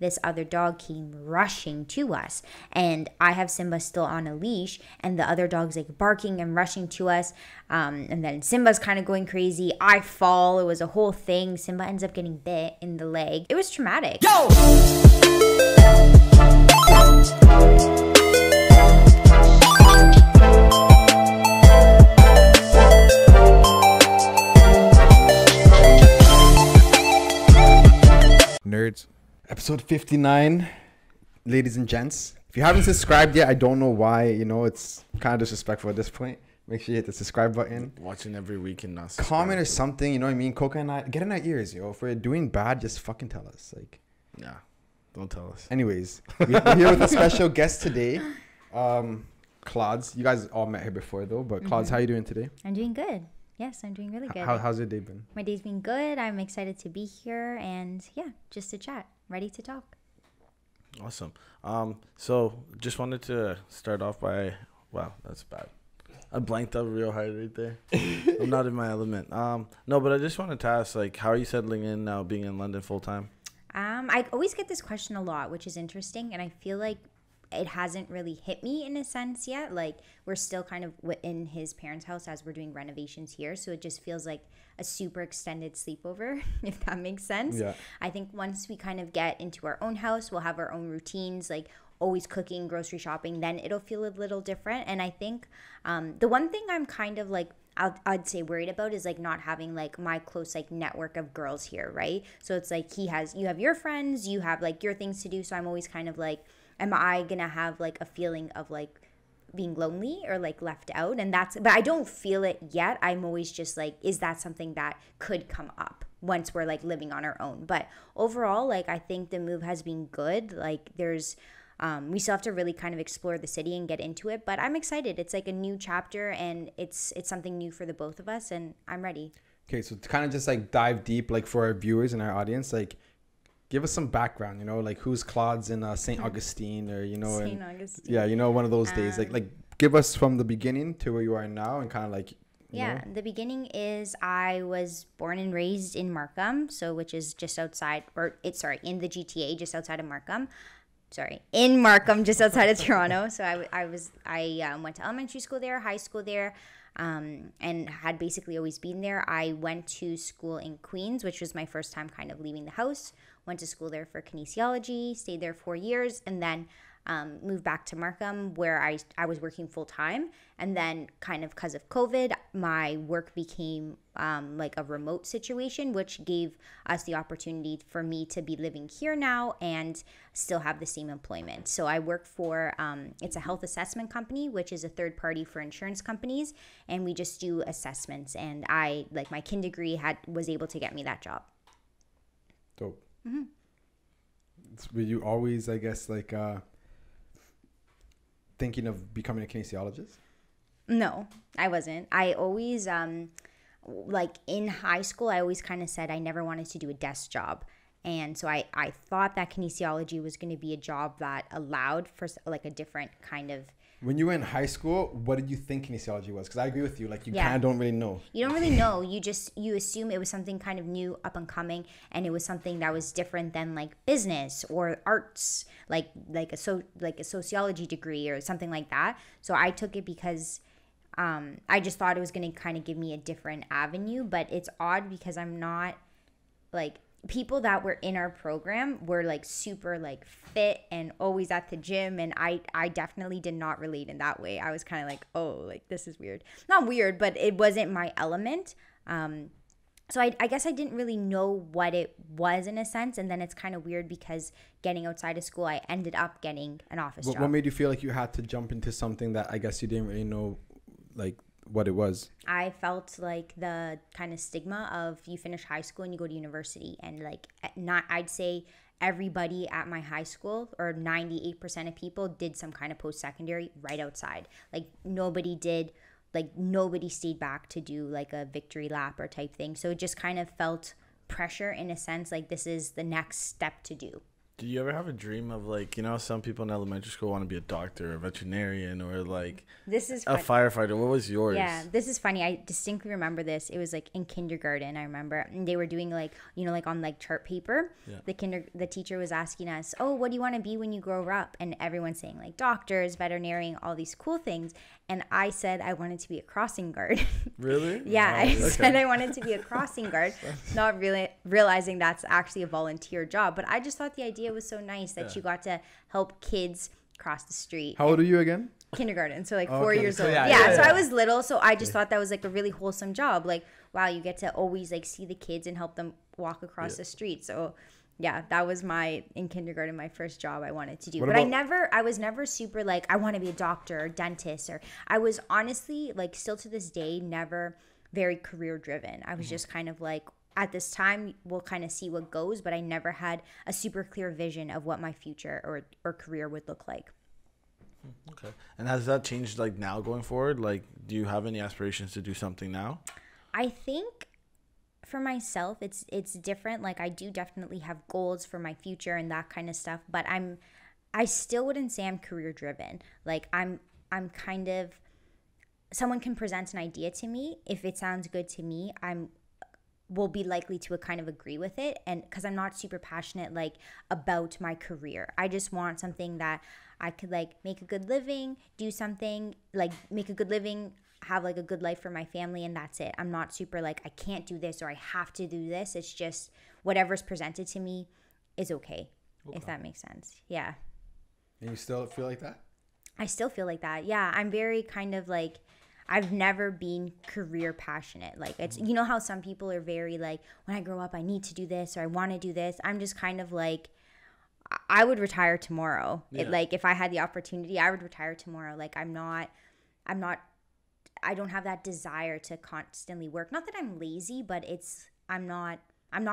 this other dog came rushing to us, and I have Simba still on a leash, and the other dog's like barking and rushing to us, and then Simba's kind of going crazy. I fall. It was a whole thing. Simba ends up getting bit in the leg. It was traumatic. Yo! Nerds. Episode 59, ladies and gents. If you haven't subscribed yet, I don't know why. You know, it's kind of disrespectful at this point. Make sure you hit the subscribe button. Watching every week and not subscribe. Comment or something, you know what I mean? Coca and I, get in our ears, yo. If we're doing bad, just fucking tell us. Like, yeah, don't tell us. Anyways, we're here with a special guest today. Claudia. You guys all met her before, though. But Claudia, how you doing today? I'm doing good. Yes, I'm doing really good. How's your day been? My day's been good. I'm excited to be here and yeah, just to chat. Ready to talk. Awesome. So just wanted to start off by, wow, that's bad. I blanked out real hard right there. I'm not in my element. No, but I just wanted to ask, like, how are you settling in now being in London full time? I always get this question a lot, which is interesting. And I feel like it hasn't really hit me in a sense yet. Like, we're still kind of in his parents' house as we're doing renovations here. So it just feels like a super extended sleepover, if that makes sense. Yeah. I think once we kind of get into our own house, we'll have our own routines, like always cooking, grocery shopping, then it'll feel a little different. And I think the one thing I'm kind of like, I'd say worried about is like not having like my close like network of girls here, right? So it's like you have your friends, you have like your things to do. So I'm always kind of like, am I gonna have like a feeling of like being lonely or like left out? And but I don't feel it yet. I'm always just like, is that something that could come up once we're like living on our own? But overall, like I think the move has been good. Like there's, we still have to really kind of explore the city and get into it, but I'm excited. It's like a new chapter and it's something new for the both of us and I'm ready. Okay, so to kind of just like dive deep, like for our viewers and our audience, like give us some background, you know, like who's Claude's in St. Augustine or, you know, St. Augustine. Yeah, you know, one of those days. Like give us from the beginning to where you are now and kind of like, you know. The beginning is I was born and raised in Markham, so which is just outside, in the GTA, just outside of Markham. In Markham, just outside of Toronto. So I went to elementary school there, high school there, and had basically always been there. I went to school in Queens, which was my first time kind of leaving the house. Went to school there for kinesiology, stayed there 4 years, and then moved back to Markham where I was working full time. And then kind of because of COVID, my work became like a remote situation, which gave us the opportunity for me to be living here now and still have the same employment. So I work for, it's a health assessment company, which is a third party for insurance companies. And we just do assessments. And I, like my kin degree was able to get me that job. Dope. Mm-hmm. Were you always, I guess, like thinking of becoming a kinesiologist? No, I wasn't. I always, like in high school, I always kind of said I never wanted to do a desk job. And so I thought that kinesiology was going to be a job that allowed for like a different kind of. When you were in high school, what did you think kinesiology was? Because I agree with you. Like, you kind of don't really know. You don't really know. You assume it was something kind of new, up and coming, and it was something that was different than like business or arts, like a sociology degree or something like that. So I took it because I just thought it was going to kind of give me a different avenue. But it's odd because I'm not like. People that were in our program were like super like fit and always at the gym, and I definitely did not relate in that way. I was kind of like, oh, like this is weird. Not weird, but it wasn't my element. So I guess I didn't really know what it was in a sense, and then it's kind of weird because getting outside of school, I ended up getting an office job. What made you feel like you had to jump into something that I guess you didn't really know, like what it was? I felt like the kind of stigma of you finish high school and you go to university, and like I'd say everybody at my high school, or 98% of people, did some kind of post-secondary right outside. Like nobody stayed back to do like a victory lap or type thing. So it just kind of felt pressure in a sense, like this is the next step to do. Do you ever have a dream of like, you know, some people in elementary school want to be a doctor or a veterinarian or like This is a firefighter? What was yours? Yeah, this is funny. I distinctly remember this. It was like in kindergarten, I remember. And they were doing like, you know, like on like chart paper. Yeah. The teacher was asking us, "Oh, what do you want to be when you grow up?" And everyone's saying like doctors, veterinarian, all these cool things. And I said I wanted to be a crossing guard. Really? Yeah, I said I wanted to be a crossing guard, not really realizing that's actually a volunteer job. But I just thought the idea was so nice that you got to help kids cross the street. How old are you again? Kindergarten, so like 4 years old. Yeah, So I was little, so I just thought that was like a really wholesome job. Like, wow, you get to always like see the kids and help them walk across the street. So yeah, that was in kindergarten, my first job I wanted to do. But I was never super like, I want to be a doctor or dentist, or I was honestly like still to this day never very career driven. I was just kind of like, at this time we'll kind of see what goes, but I never had a super clear vision of what my future or career would look like. Okay. And has that changed like now going forward? Like, do you have any aspirations to do something now? I think for myself, it's different. Like, I do definitely have goals for my future and that kind of stuff, but I still wouldn't say I'm career driven. Like, I'm kind of, someone can present an idea to me. If it sounds good to me, will be likely to kind of agree with it. And because I'm not super passionate like about my career, I just want something that I could like make a good living, do something like make a good living, have like a good life for my family, and that's it. I'm not super like, I can't do this or I have to do this. It's just whatever's presented to me is okay. If that makes sense. Yeah. And you still feel like that? I still feel like that. Yeah. I'm very kind of like, I've never been career passionate. Like, it's, you know how some people are very like, when I grow up, I need to do this or I want to do this. I'm just kind of like, I would retire tomorrow. Yeah. Like, if I had the opportunity, I would retire tomorrow. Like, I don't have that desire to constantly work. Not that I'm lazy, but I'm not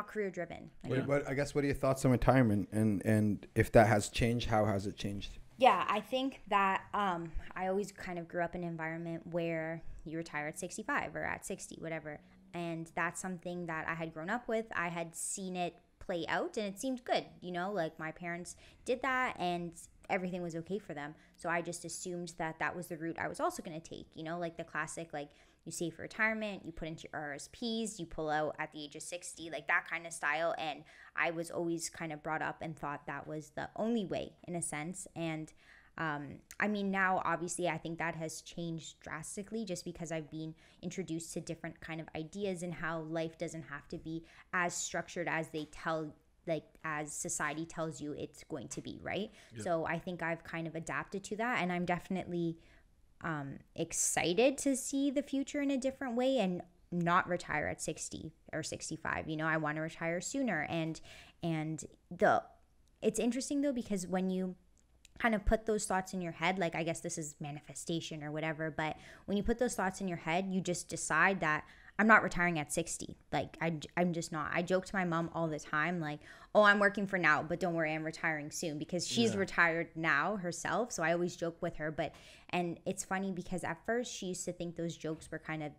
career driven. What are your thoughts on retirement? And if that has changed, how has it changed? Yeah, I think that I always kind of grew up in an environment where you retire at 65 or at 60, whatever. And that's something that I had grown up with. I had seen it play out and it seemed good. You know, like my parents did that and everything was okay for them. So I just assumed that was the route I was also going to take. You know, like the classic, like you save for retirement, you put into your RSPs, you pull out at the age of 60, like that kind of style. And I was always kind of brought up and thought that was the only way in a sense. And I mean, now obviously I think that has changed drastically just because I've been introduced to different kind of ideas and how life doesn't have to be as structured as as society tells you it's going to be, right? Yep. So I think I've kind of adapted to that, and I'm definitely excited to see the future in a different way and not retire at 60 or 65. You know, I want to retire sooner. And it's interesting though, because when you kind of put those thoughts in your head, like I guess this is manifestation or whatever, but when you put those thoughts in your head, you just decide that I'm not retiring at 60. Like I'm just not. I joke to my mom all the time, like, oh, I'm working for now, but don't worry, I'm retiring soon, because she's retired now herself. So I always joke with her. And it's funny because at first she used to think those jokes were kind of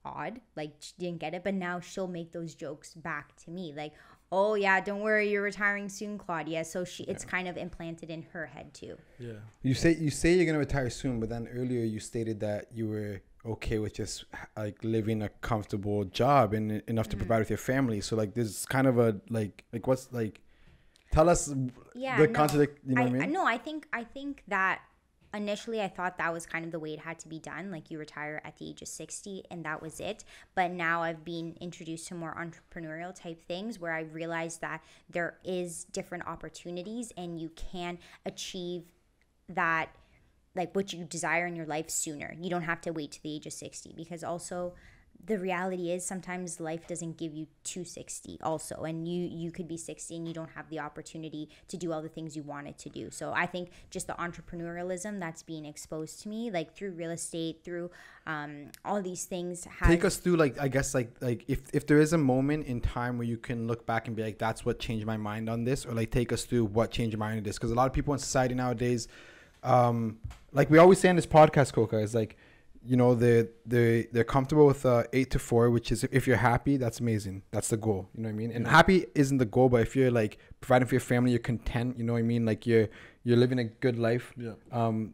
odd, like she didn't get it, but now she'll make those jokes back to me, like, oh yeah, don't worry, you're retiring soon, Claudia. So it's kind of implanted in her head too. Yeah. You say you're gonna retire soon, but then earlier you stated that you were okay with just like living a comfortable job and enough to provide with your family. So like there's kind of a like what's like, tell us the contradict. You know what I mean? No, I think that initially I thought that was kind of the way it had to be done. Like you retire at the age of 60 and that was it. But now I've been introduced to more entrepreneurial type things where I realized that there is different opportunities and you can achieve that, like what you desire in your life sooner. You don't have to wait to the age of 60, because also the reality is sometimes life doesn't give you to 60 also, and you could be 60 and you don't have the opportunity to do all the things you wanted to do. So I think just the entrepreneurialism that's being exposed to me, like through real estate, through all these things. Take us through, like, I guess like if there is a moment in time where you can look back and be like, that's what changed my mind on this, or like take us through what changed your mind on this. Because a lot of people in society nowadays, like we always say in this podcast, Coca, is like, you know, they're comfortable with 8 to 4, which is, if you're happy, that's amazing. That's the goal. You know what I mean? And happy isn't the goal, but if you're like providing for your family, you're content. You know what I mean? Like you're living a good life. Yeah.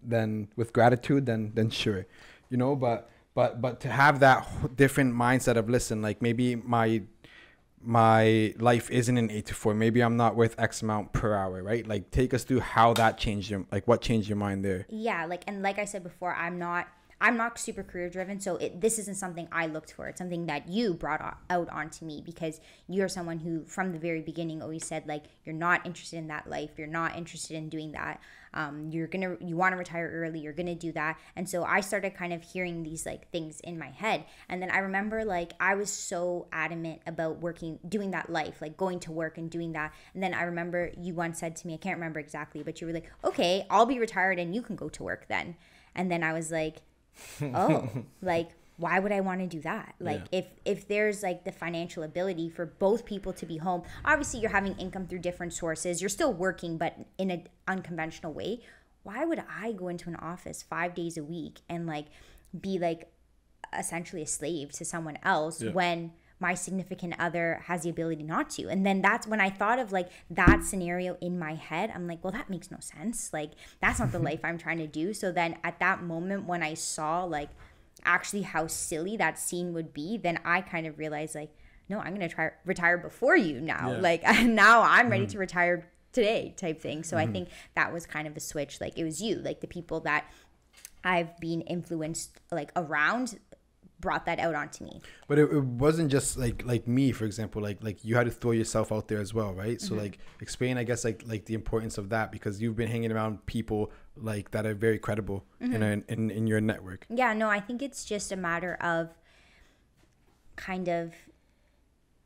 Then with gratitude, then sure. You know, but to have that different mindset of, listen, like maybe my life isn't an 8 to 4. Maybe I'm not worth X amount per hour, right? Like, take us through how that changed what changed your mind there. Yeah, like I said before, I'm not super career driven, so this isn't something I looked for. It's something that you brought out onto me, because you're someone who from the very beginning always said, like, you're not interested in that life, you're not interested in doing that. You want to retire early, you're gonna do that. And so I started kind of hearing these like things in my head, and then I remember, like, I was so adamant about doing that life, like going to work and doing that. And then I remember you once said to me, I can't remember exactly, but you were like, okay, I'll be retired and you can go to work then. And then I was like, oh, like, why would I want to do that? Like, if there's like the financial ability for both people to be home, obviously you're having income through different sources, you're still working, but in an unconventional way. Why would I go into an office 5 days a week and like be like essentially a slave to someone else when my significant other has the ability not to? And then that's when I thought of like that scenario in my head. I'm like, well, that makes no sense. Like, that's not the life I'm trying to do. So then at that moment when I saw like actually how silly that scene would be, then I kind of realized, like, no, I'm going to retire before you now. Like, now I'm ready to retire today type thing. So I think that was kind of a switch. Like, it was you, like the people that I've been influenced like around brought that out onto me. But it wasn't just like me, for example, like you had to throw yourself out there as well, right? So like, explain, I guess, like the importance of that, because you've been hanging around people like that are very credible in your network. Yeah, no, I think it's just a matter of kind of,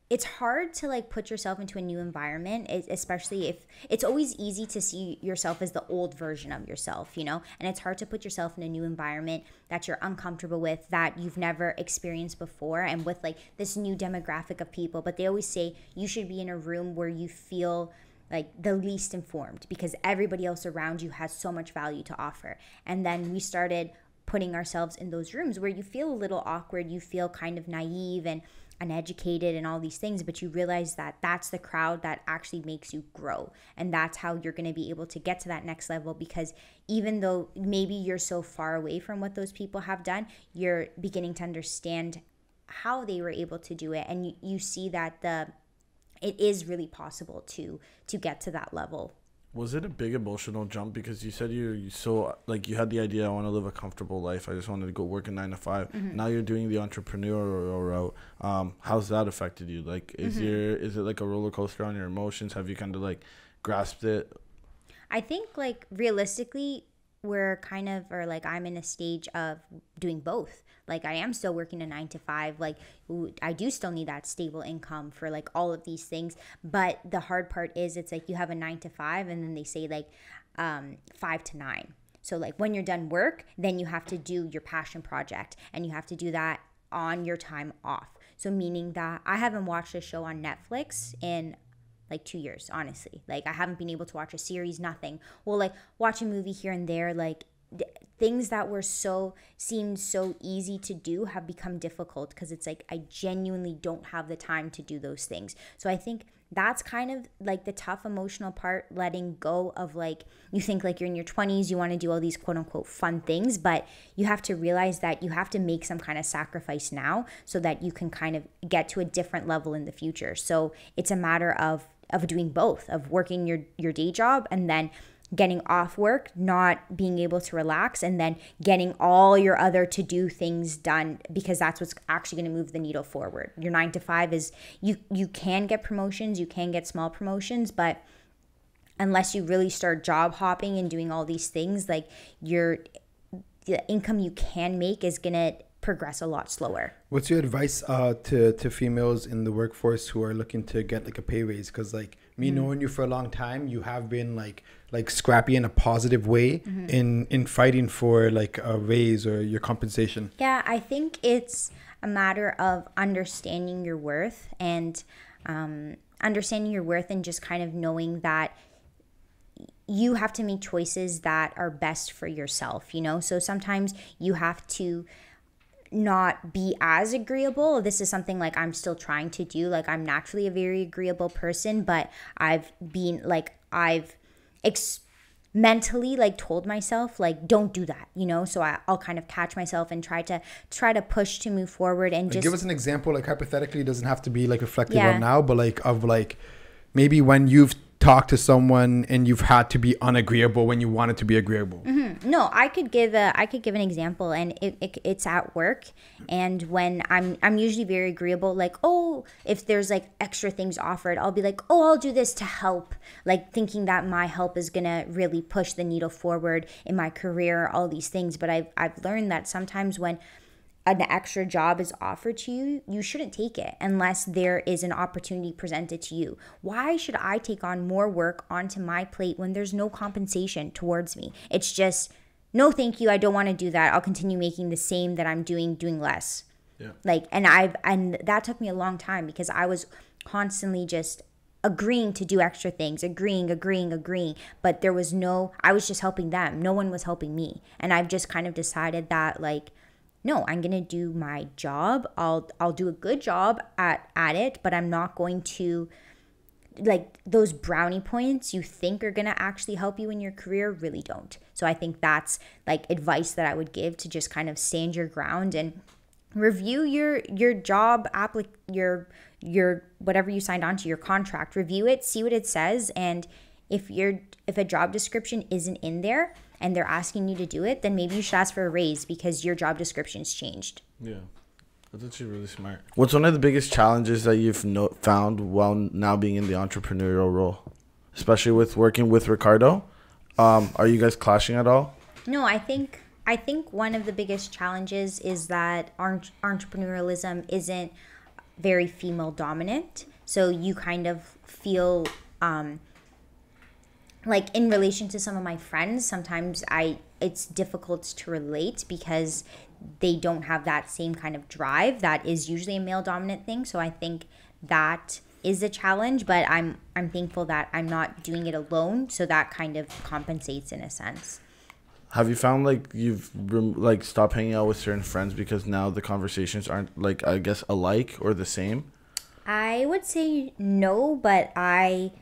it's hard to like put yourself into a new environment, especially if it's always easy to see yourself as the old version of yourself, you know, and it's hard to put yourself in a new environment that you're uncomfortable with, that you've never experienced before, and with like this new demographic of people. But they always say you should be in a room where you feel like the least informed, because everybody else around you has so much value to offer. And then we started putting ourselves in those rooms where you feel a little awkward, you feel kind of naive and uneducated and all these things, but you realize that that's the crowd that actually makes you grow, and that's how you're going to be able to get to that next level. Because even though maybe you're so far away from what those people have done, you're beginning to understand how they were able to do it, and you see that it is really possible to get to that level. Was it a big emotional jump? Because you said you had the idea, I want to live a comfortable life, I just wanted to go work a 9 to 5. Now you're doing the entrepreneurial route. How's that affected you? Like, is it like a roller coaster on your emotions? Have you kind of like grasped it? I think like realistically, I'm in a stage of doing both. Like, I am still working a 9 to 5. Like, I do still need that stable income for like all of these things. But the hard part is, it's like you have a 9 to 5, and then they say like 5 to 9. So like when you're done work, then you have to do your passion project, and you have to do that on your time off. So meaning that I haven't watched a show on Netflix in like 2 years, honestly. Like, I haven't been able to watch a series, nothing. Well, like watch a movie here and there, like things that seemed so easy to do have become difficult, because it's like I genuinely don't have the time to do those things. So I think that's kind of like the tough emotional part, letting go of, like, you think like you're in your 20s, you want to do all these quote unquote fun things, but you have to realize that you have to make some kind of sacrifice now so that you can kind of get to a different level in the future. So it's a matter of doing both, of working your day job and then getting off work, not being able to relax, and then getting all your other to-do things done, because that's what's actually going to move the needle forward. Your 9 to 5 is, you can get promotions, you can get small promotions, but unless you really start job hopping and doing all these things, like the income you can make is going to progress a lot slower. What's your advice to females in the workforce who are looking to get like a pay raise? Because like me knowing you for a long time, you have been like scrappy in a positive way in fighting for like a raise or your compensation. Yeah, I think it's a matter of understanding your worth, and just kind of knowing that you have to make choices that are best for yourself, you know? So sometimes you have to not be as agreeable. This is something like I'm still trying to do. Like I'm naturally a very agreeable person, but I've been like mentally like told myself like don't do that, you know. So I'll kind of catch myself and try to push to move forward and just give us an example. Like hypothetically, it doesn't have to be like reflective of now, but like of like maybe when you've talked to someone and you've had to be unagreeable when you wanted to be agreeable. No, I could give an example, and it's at work, and when I'm usually very agreeable. Like, oh, if there's like extra things offered, I'll be like, oh, I'll do this to help, like thinking that my help is gonna really push the needle forward in my career, all these things. But I've learned that sometimes when an extra job is offered to you, you shouldn't take it unless there is an opportunity presented to you. Why should I take on more work onto my plate when there's no compensation towards me? It's just, no, thank you. I don't want to do that. I'll continue making the same that I'm doing less. Yeah. Like, and that took me a long time because I was constantly just agreeing to do extra things, agreeing. But I was just helping them. No one was helping me. And I've just kind of decided that like, no, I'm going to do my job. I'll do a good job at it, but I'm not going to, like, those brownie points you think are going to actually help you in your career really don't. So I think that's like advice that I would give, to just kind of stand your ground and review your job your whatever you signed on to, your contract. Review it, see what it says, and if a job description isn't in there and they're asking you to do it, then maybe you should ask for a raise because your job description's changed. Yeah, that's actually really smart. What's one of the biggest challenges that you've found while now being in the entrepreneurial role, especially with working with Ricardo? Are you guys clashing at all? No, I think one of the biggest challenges is that entrepreneurialism isn't very female dominant. So you kind of feel like in relation to some of my friends, sometimes it's difficult to relate because they don't have that same kind of drive that is usually a male dominant thing. So I think that is a challenge, but I'm thankful that I'm not doing it alone. So that kind of compensates in a sense. Have you found like you've like stopped hanging out with certain friends because now the conversations aren't like, I guess, alike or the same? I would say no, but I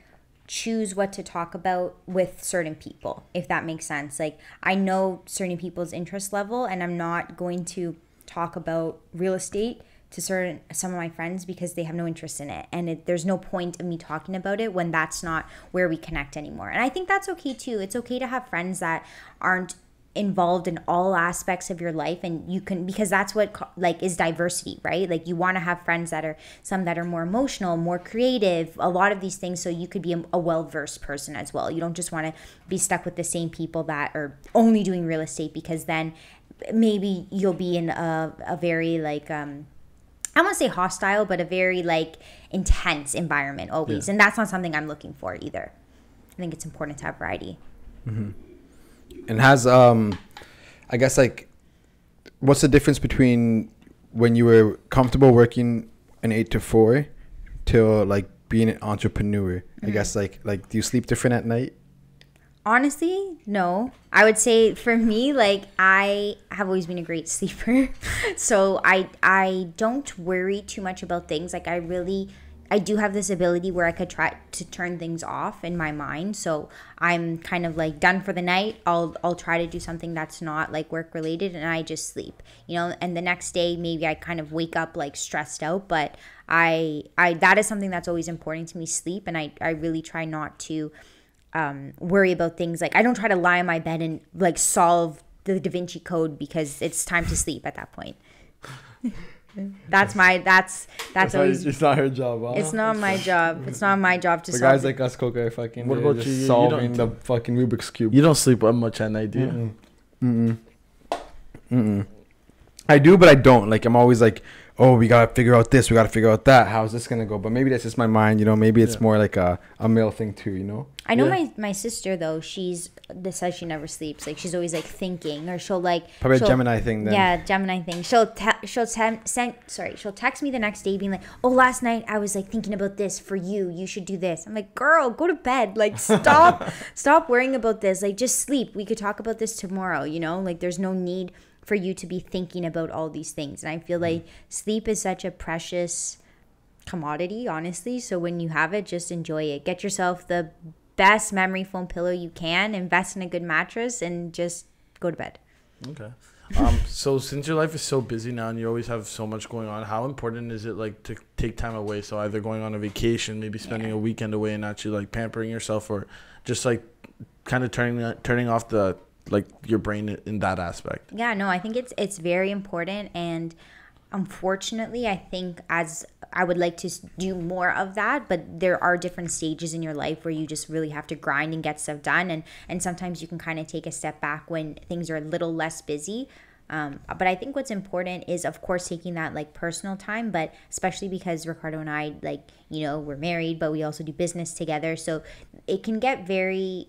choose what to talk about with certain people, if that makes sense. Like I know certain people's interest level, and I'm not going to talk about real estate to some of my friends because they have no interest in it, and there's no point of me talking about it when that's not where we connect anymore. And I think that's okay too. It's okay to have friends that aren't involved in all aspects of your life, and you can, because that's what like is diversity, right? Like you want to have friends that are more emotional, more creative, a lot of these things, so you could be a well-versed person as well. You don't just want to be stuck with the same people that are only doing real estate, because then maybe you'll be in a very like I don't want to say hostile, but a very like intense environment always. Yeah. And that's not something I'm looking for either. I think it's important to have variety. Mm-hmm. And has, I guess, like, what's the difference between when you were comfortable working an 8 to 4 to like being an entrepreneur? Mm-hmm. I guess like do you sleep different at night? Honestly, no. I would say for me, like I have always been a great sleeper. So I don't worry too much about things. Like I do have this ability where I could try to turn things off in my mind. So I'm kind of like done for the night. I'll try to do something that's not like work related, and I just sleep, you know, and the next day maybe I kind of wake up like stressed out, but I that is something that's always important to me, sleep. And I really try not to worry about things. Like I don't try to lie in my bed and like solve the Da Vinci Code because it's time to sleep at that point. That's always, it's not her job, huh? It's not my job. It's not my job to for solve. guys like us, Coca, fucking what about you? Solving the fucking Rubik's Cube. You don't sleep much at night, do you? I do, but I don't. Like I'm always like, oh, we gotta figure out this, we gotta figure out that. How's this gonna go? But maybe that's just my mind, you know. Maybe it's more like a male thing too, you know. I know my sister though. This says she never sleeps. Like she's always like thinking, or she'll like probably a Gemini thing. Then yeah, Gemini thing. She'll text me the next day being like, oh, last night I was like thinking about this for you. You should do this. I'm like, girl, go to bed. Like stop worrying about this. Like just sleep. We could talk about this tomorrow. You know, like there's no need for you to be thinking about all these things. And I feel like sleep is such a precious commodity, honestly. So when you have it, just enjoy it. Get yourself the best memory foam pillow you can, invest in a good mattress, and just go to bed. Okay. So since your life is so busy now and you always have so much going on, how important is it like to take time away? So either going on a vacation, maybe spending a weekend away and actually like pampering yourself, or just like kind of turning off the like your brain in that aspect. Yeah, no, I think it's very important, and unfortunately, I think as I would like to do more of that, but there are different stages in your life where you just really have to grind and get stuff done, and sometimes you can kind of take a step back when things are a little less busy. But I think what's important is, of course, taking that like personal time, but especially because Ricardo and I, like, you know, we're married, but we also do business together, so it can get very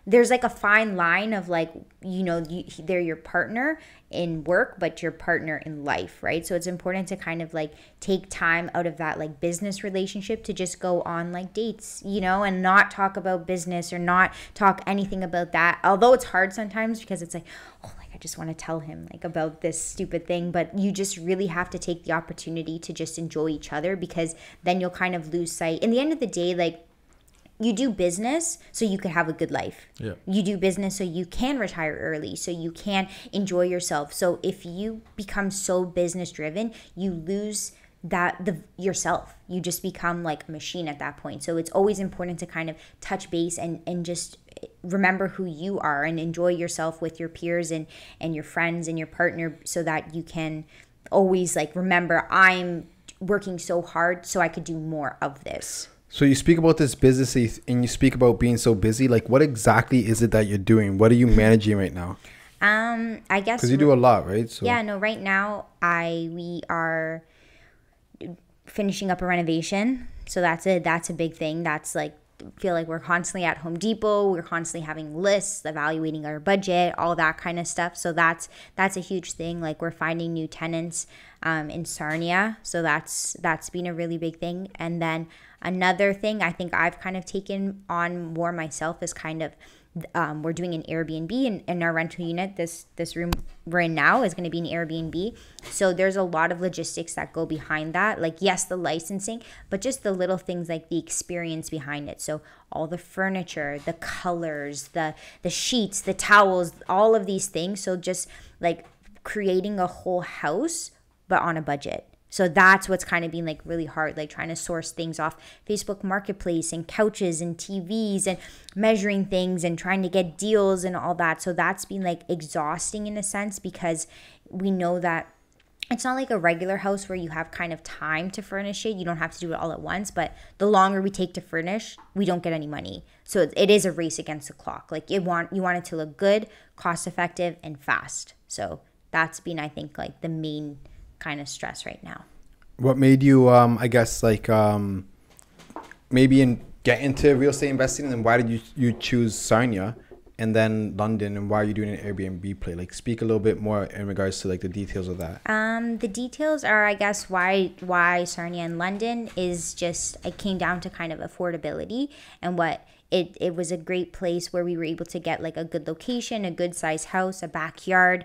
there's like a fine line of like, you know, they're your partner in work, but your partner in life, right? So it's important to kind of like take time out of that like business relationship to just go on like dates, you know, and not talk about business or not talk anything about that. Although it's hard sometimes because it's like, oh, like I just want to tell him like about this stupid thing, but you just really have to take the opportunity to just enjoy each other, because then you'll kind of lose sight. In the end of the day, like, you do business so you could have a good life. Yeah. You do business so you can retire early, so you can enjoy yourself. So if you become so business driven, you lose yourself. You just become like a machine at that point. So it's always important to kind of touch base and just remember who you are and enjoy yourself with your peers and your friends and your partner, so that you can always like remember, I'm working so hard so I could do more of this. So you speak about this business and you speak about being so busy. Like, what exactly is it that you're doing? What are you managing right now? I guess because you do a lot, right? So yeah, no, right now we are finishing up a renovation. So that's a big thing. That's like, feel like we're constantly at Home Depot. We're constantly having lists, evaluating our budget, all that kind of stuff. So that's a huge thing. Like, we're finding new tenants in Sarnia. So that's been a really big thing. And then another thing I think I've kind of taken on more myself is kind of we're doing an Airbnb in our rental unit. This room we're in now is going to be an Airbnb. So there's a lot of logistics that go behind that. Like, yes, the licensing, but just the little things like the experience behind it. So all the furniture, the colors, the sheets, the towels, all of these things. So just like creating a whole house, but on a budget. So that's what's kind of been like really hard, like trying to source things off Facebook Marketplace and couches and TVs and measuring things and trying to get deals and all that. So that's been like exhausting in a sense, because we know that it's not like a regular house where you have kind of time to furnish it. You don't have to do it all at once, but the longer we take to furnish, we don't get any money. So it is a race against the clock. Like, you want it to look good, cost effective, and fast. So that's been, I think, like the main kind of stress right now. What made you I guess like maybe get into real estate investing, and why did you choose Sarnia and then London, and why are you doing an Airbnb play? Like, speak a little bit more in regards to like the details of that. The details are, I guess, why Sarnia and London is just, it came down to kind of affordability, and what it was a great place where we were able to get like a good location, a good size house, a backyard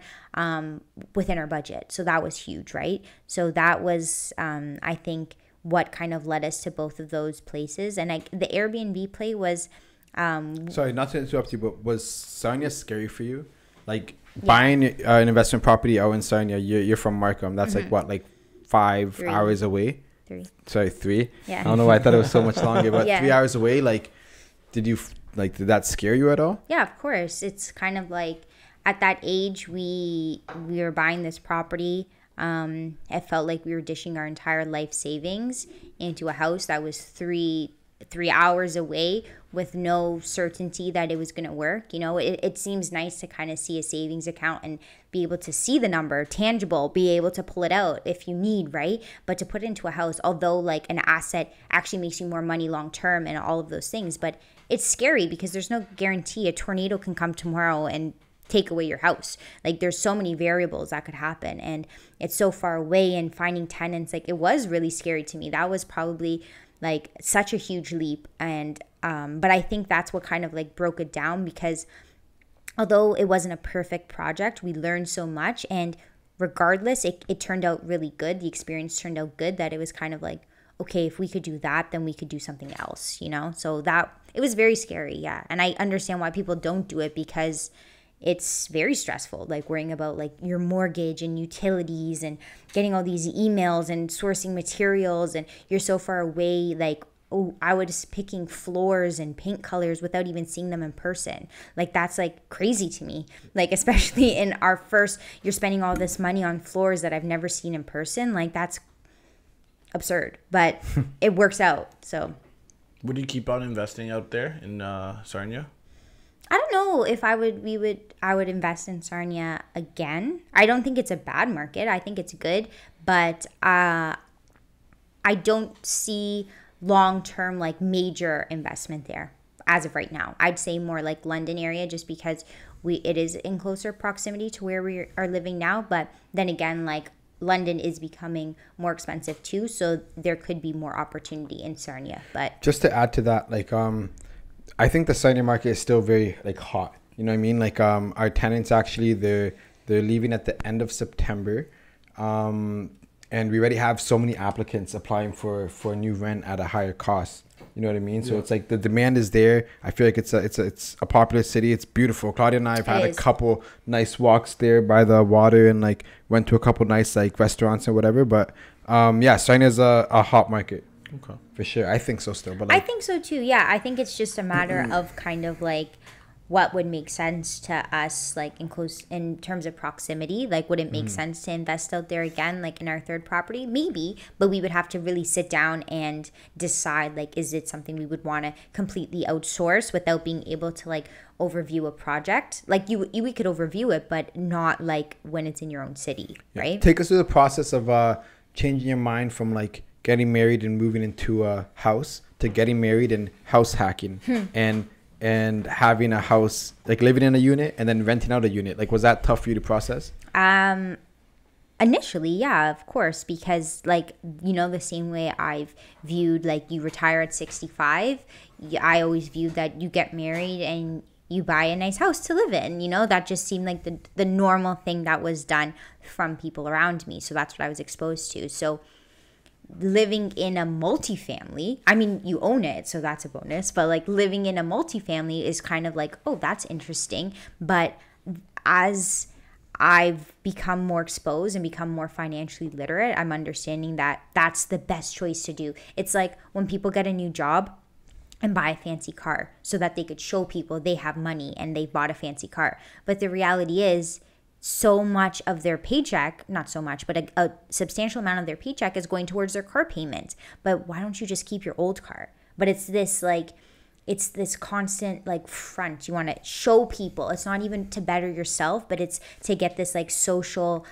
within our budget. So that was huge, right? So that was, I think, what kind of led us to both of those places. And the Airbnb play was... Sorry, not to interrupt you, but was Sarnia scary for you? Like, buying an investment property out in Sarnia, you're from Markham. That's like what, like 5 hours away? 3. Sorry, 3? Yeah. I don't know why I thought it was so much longer, but Yeah. 3 hours away, like... Did that scare you at all? Yeah, of course. It's kind of like at that age we were buying this property. It felt like we were dishing our entire life savings into a house that was three hours away with no certainty that it was going to work. You know, it seems nice to kind of see a savings account and be able to see the number tangible, be able to pull it out if you need, right? But to put it into a house, although like an asset actually makes you more money long term and all of those things, but it's scary because there's no guarantee. A tornado can come tomorrow and take away your house. Like, there's so many variables that could happen, and it's so far away, and finding tenants, like, it was really scary to me. That was probably like such a huge leap. And but I think that's what kind of like broke it down, because although it wasn't a perfect project, we learned so much. And regardless, it turned out really good. The experience turned out good, that it was kind of like, okay, if we could do that, then we could do something else, you know? So that, it was very scary, yeah. And I understand why people don't do it, because it's very stressful, like worrying about like your mortgage and utilities and getting all these emails and sourcing materials, and you're so far away. Like, oh, I was picking floors and paint colors without even seeing them in person. Like, that's like crazy to me. Like, especially in our first, you're spending all this money on floors that I've never seen in person. Like, that's absurd, but it works out. So Would you keep on investing out there in Sarnia? I don't know if I would invest in Sarnia again. I don't think it's a bad market. I think it's good, but I don't see long-term like major investment there as of right now. I'd say more like London area, just because it is in closer proximity to where we are living now. But then again, like London is becoming more expensive too, so there could be more opportunity in Sarnia. But just to add to that, like I think the Sarnia market is still very like hot. You know what I mean? Like our tenants actually they're leaving at the end of September, and we already have so many applicants applying for a new rent at a higher cost. You know what I mean? So it's like the demand is there. I feel like it's a popular city. It's beautiful. Claudia and I have had a couple nice walks there by the water, and like went to a couple nice like restaurants and whatever. But yeah, Sarnia is a hot market. Okay. For sure. I think so still. But like, I think so too. Yeah, I think it's just a matter of kind of like what would make sense to us, like in terms of proximity. Like, would it make sense to invest out there again, like in our third property? Maybe, but we would have to really sit down and decide, like, is it something we would want to completely outsource without being able to like overview a project? Like we could overview it, but not like when it's in your own city, right? Take us through the process of changing your mind from like getting married and moving into a house to getting married and house hacking and having a house, like living in a unit and then renting out a unit. Like, was that tough for you to process? Initially, yeah, of course, because like, you know, the same way I've viewed like you retire at 65, I always viewed that you get married and you buy a nice house to live in. You know, that just seemed like the normal thing that was done from people around me. So that's what I was exposed to. So living in a multifamily, I mean, you own it, so that's a bonus, but like living in a multifamily is kind of like, oh, that's interesting. But as I've become more exposed and become more financially literate, I'm understanding that that's the best choice to do. It's like when people get a new job and buy a fancy car so that they could show people they have money and they bought a fancy car. But the reality is, so much of their paycheck, not so much, but a substantial amount of their paycheck is going towards their car payment. But why don't you just keep your old car? But it's this constant like front. You want to show people. It's not even to better yourself, but it's to get this like social,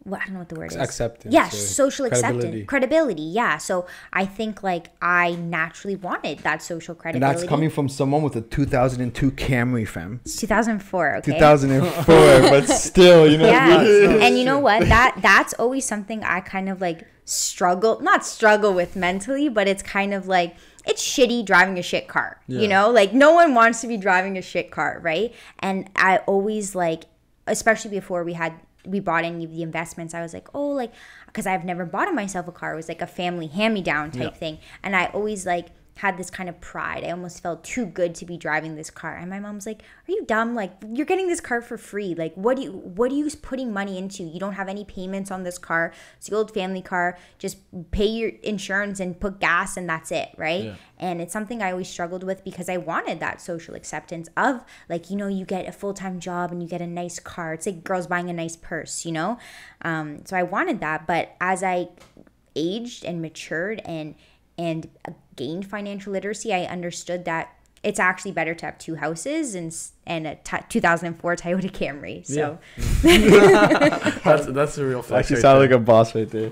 I don't know what the word is. Acceptance. Yeah, social acceptance. Credibility, yeah. So I think like I naturally wanted that social credibility. And that's coming from someone with a 2002 Camry, fam. It's 2004, okay? 2004, but still, you know. Yeah, and you know what? That's always something I kind of like not struggle with mentally, but it's kind of like, it's shitty driving a shit car, you know? Like, no one wants to be driving a shit car, right? And I always like, especially before we bought any of the investments, I was like, oh, like, because I've never bought myself a car. It was like a family hand-me-down type thing. And I always like had this kind of pride. I almost felt too good to be driving this car. And my mom's like, are you dumb? Like, you're getting this car for free. Like, what are you putting money into? You don't have any payments on this car. It's the old family car. Just pay your insurance and put gas and that's it, right? Yeah. And it's something I always struggled with because I wanted that social acceptance of like, you know, you get a full-time job and you get a nice car. It's like girls buying a nice purse, you know? So I wanted that. But as I aged and matured and gained financial literacy, I understood that it's actually better to have two houses and a 2004 Toyota Camry. So that's a real fact. Actually sound like a boss right there.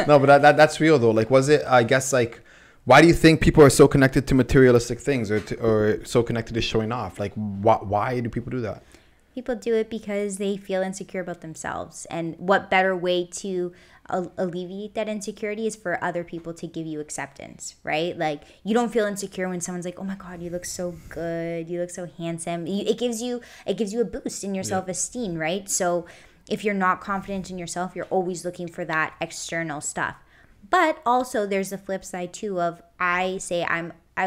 No, but that's real though. Like, was it? I guess like, why do you think people are so connected to materialistic things or so connected to showing off? Like, why do people do that? People do it because they feel insecure about themselves, and what better way to alleviate that insecurity is for other people to give you acceptance, right? Like you don't feel insecure when someone's like, oh my God, you look so good, you look so handsome. It gives you a boost in your self-esteem, right? So if you're not confident in yourself, you're always looking for that external stuff. But also there's the flip side too of I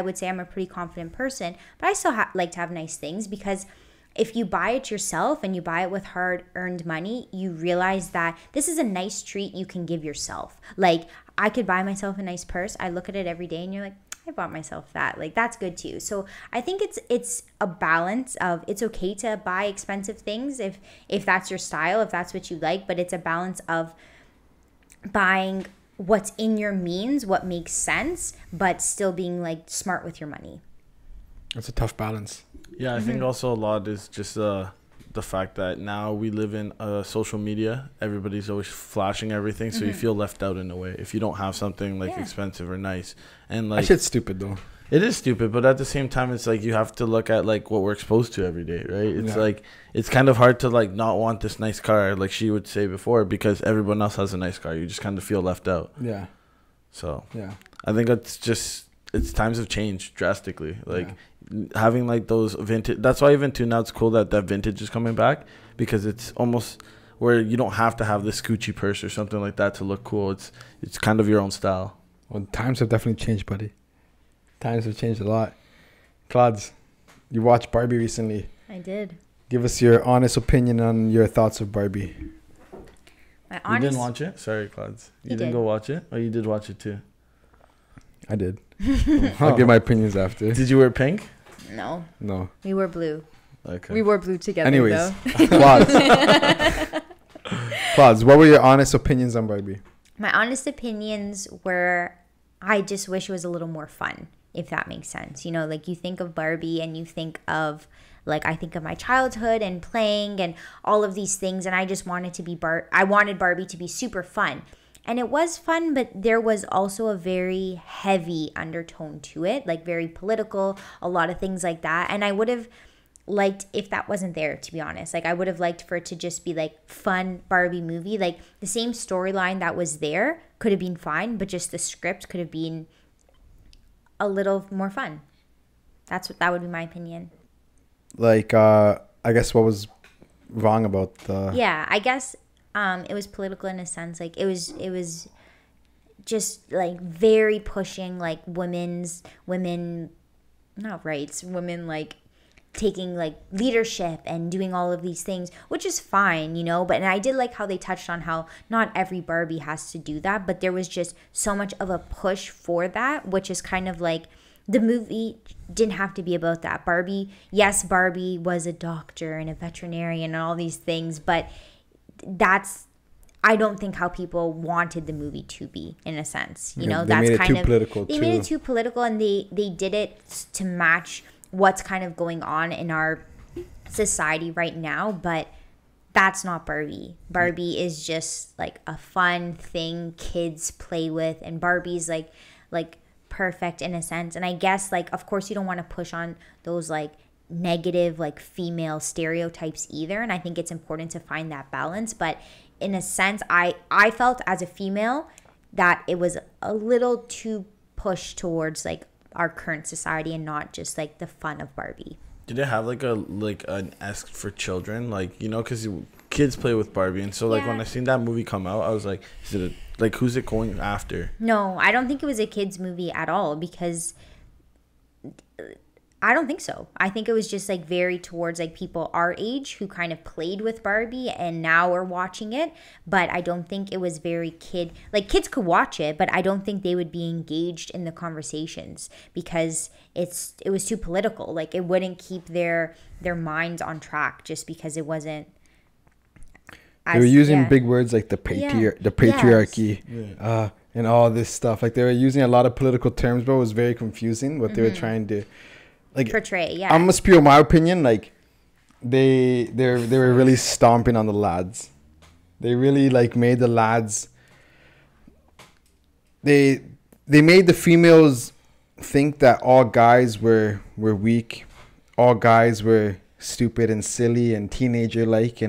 would say I'm a pretty confident person, but I still like to have nice things, because if you buy it yourself and you buy it with hard-earned money, you realize that this is a nice treat you can give yourself. Like, I could buy myself a nice purse. I look at it every day and you're like, I bought myself that. Like, that's good too. So I think it's a balance of, it's okay to buy expensive things if that's your style, if that's what you like, but it's a balance of buying what's in your means, what makes sense, but still being like smart with your money. It's a tough balance. Yeah, I think also a lot is just the fact that now we live in social media. Everybody's always flashing everything, so you feel left out in a way if you don't have something like expensive or nice. And like, that shit's stupid though. It is stupid, but at the same time, it's like you have to look at like what we're exposed to every day, right? It's like it's kind of hard to like not want this nice car, like she would say before, because everyone else has a nice car. You just kind of feel left out. Yeah. So I think it's times have changed drastically. Like having like those vintage. That's why even too now it's cool that vintage is coming back, because it's almost where you don't have to have this Gucci purse or something like that to look cool. It's kind of your own style. Well, times have definitely changed, buddy. Times have changed a lot. Claude, you watched Barbie recently. I did. Give us your honest opinion on your thoughts of Barbie. You didn't watch it? Sorry, Claude. You didn't go watch it? Or you did watch it too? I did. I'll give my opinions after. Did you wear pink? No. No. We wore blue. Okay. We wore blue together. Anyways, Claude, what were your honest opinions on Barbie? My honest opinions were, I just wish it was a little more fun, if that makes sense. You know, like you think of Barbie and you think of, like, I think of my childhood and playing and all of these things, and I just wanted to be I wanted Barbie to be super fun. And it was fun, but there was also a very heavy undertone to it, like very political, a lot of things like that. And I would have liked if that wasn't there, to be honest. Like, I would have liked for it to just be like fun Barbie movie. Like the same storyline that was there could have been fine, but just the script could have been a little more fun. That would be my opinion. Like, I guess what was wrong about the... Yeah, I guess it was political in a sense. Like it was just like very pushing like women not rights, women like taking like leadership and doing all of these things, which is fine, you know. And I did like how they touched on how not every Barbie has to do that, but there was just so much of a push for that, which is kind of like the movie didn't have to be about that. Barbie was a doctor and a veterinarian and all these things, but that's, I don't think how people wanted the movie to be, in a sense. You know, that's kind of political. They made it too political, and they did it to match what's kind of going on in our society right now. But that's not Barbie. Barbie is just like a fun thing kids play with, and Barbie's like perfect in a sense. And I guess, like, of course you don't want to push on those like negative like female stereotypes either, and I think it's important to find that balance. But in a sense, I felt as a female that it was a little too pushed towards like our current society and not just like the fun of Barbie. Did it have like an esque for children, like, you know, because kids play with Barbie, and so like when I seen that movie come out, I was like, is it like, who's it going after? No, I don't think it was a kids movie at all, because I don't think so. I think it was just like very towards like people our age who kind of played with Barbie and now are watching it. But I don't think it was very kids could watch it, but I don't think they would be engaged in the conversations because it was too political. Like it wouldn't keep their minds on track just because it wasn't. They were using big words like the patriarchy, and all this stuff. Like they were using a lot of political terms, but it was very confusing what they were trying to like portray. Yeah, I'm gonna spew my opinion. Like they were really stomping on the lads. They really like made the lads. They made the females think that all guys were weak, all guys were stupid and silly and teenager like and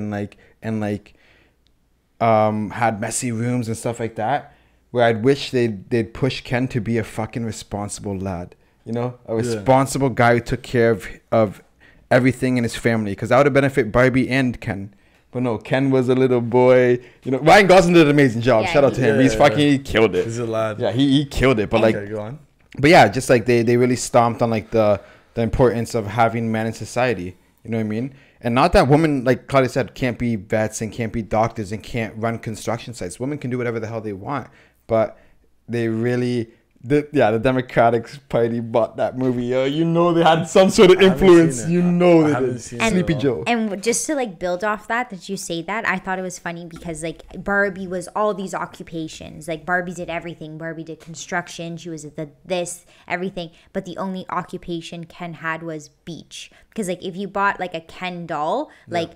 had messy rooms and stuff like that, where I'd wish they'd push Ken to be a fucking responsible lad. You know, a responsible guy who took care of everything in his family, because that would have benefited Barbie and Ken. But no, Ken was a little boy. You know, Ryan Gosling did an amazing job. Shout out to him. He killed it. He's a lad. Yeah, he killed it. But Okay, go on. But yeah, just like they really stomped on like the importance of having men in society. You know what I mean? And not that women, like Claudia said, can't be vets and can't be doctors and can't run construction sites. Women can do whatever the hell they want. But they really... the Democratic Party bought that movie. You know they had some sort of influence. You know they did. Sleepy Joe. And just to like build off that you say that, I thought it was funny because like Barbie was all these occupations. Like Barbie did everything. Barbie did construction. She was this, everything. But the only occupation Ken had was beach. Because like if you bought like a Ken doll, like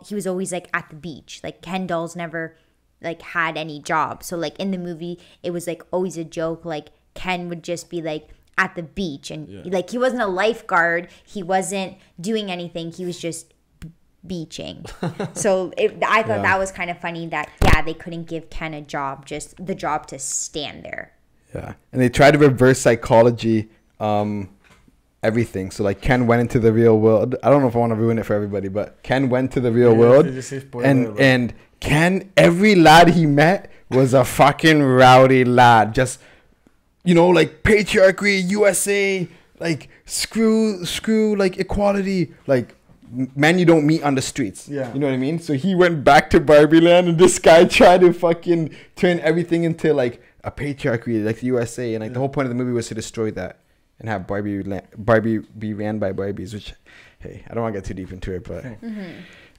he was always like at the beach. Like Ken dolls never like had any job. So like in the movie, it was like always a joke. Like Ken would just be like at the beach and like he wasn't a lifeguard, he wasn't doing anything, he was just beaching. So I thought that was kind of funny that they couldn't give Ken a job, just the job to stand there. And they tried to reverse psychology, everything. So like Ken went into the real world. I don't know if I want to ruin it for everybody, but Ken went to the real world, and Ken, every lad he met was a fucking rowdy lad. Just, you know, like patriarchy, USA, like screw, like equality, like men you don't meet on the streets. Yeah. You know what I mean? So he went back to Barbie land, and this guy tried to fucking turn everything into like a patriarchy, like the USA. And like the whole point of the movie was to destroy that and have Barbie be ran by Barbies, which, hey, I don't want to get too deep into it, but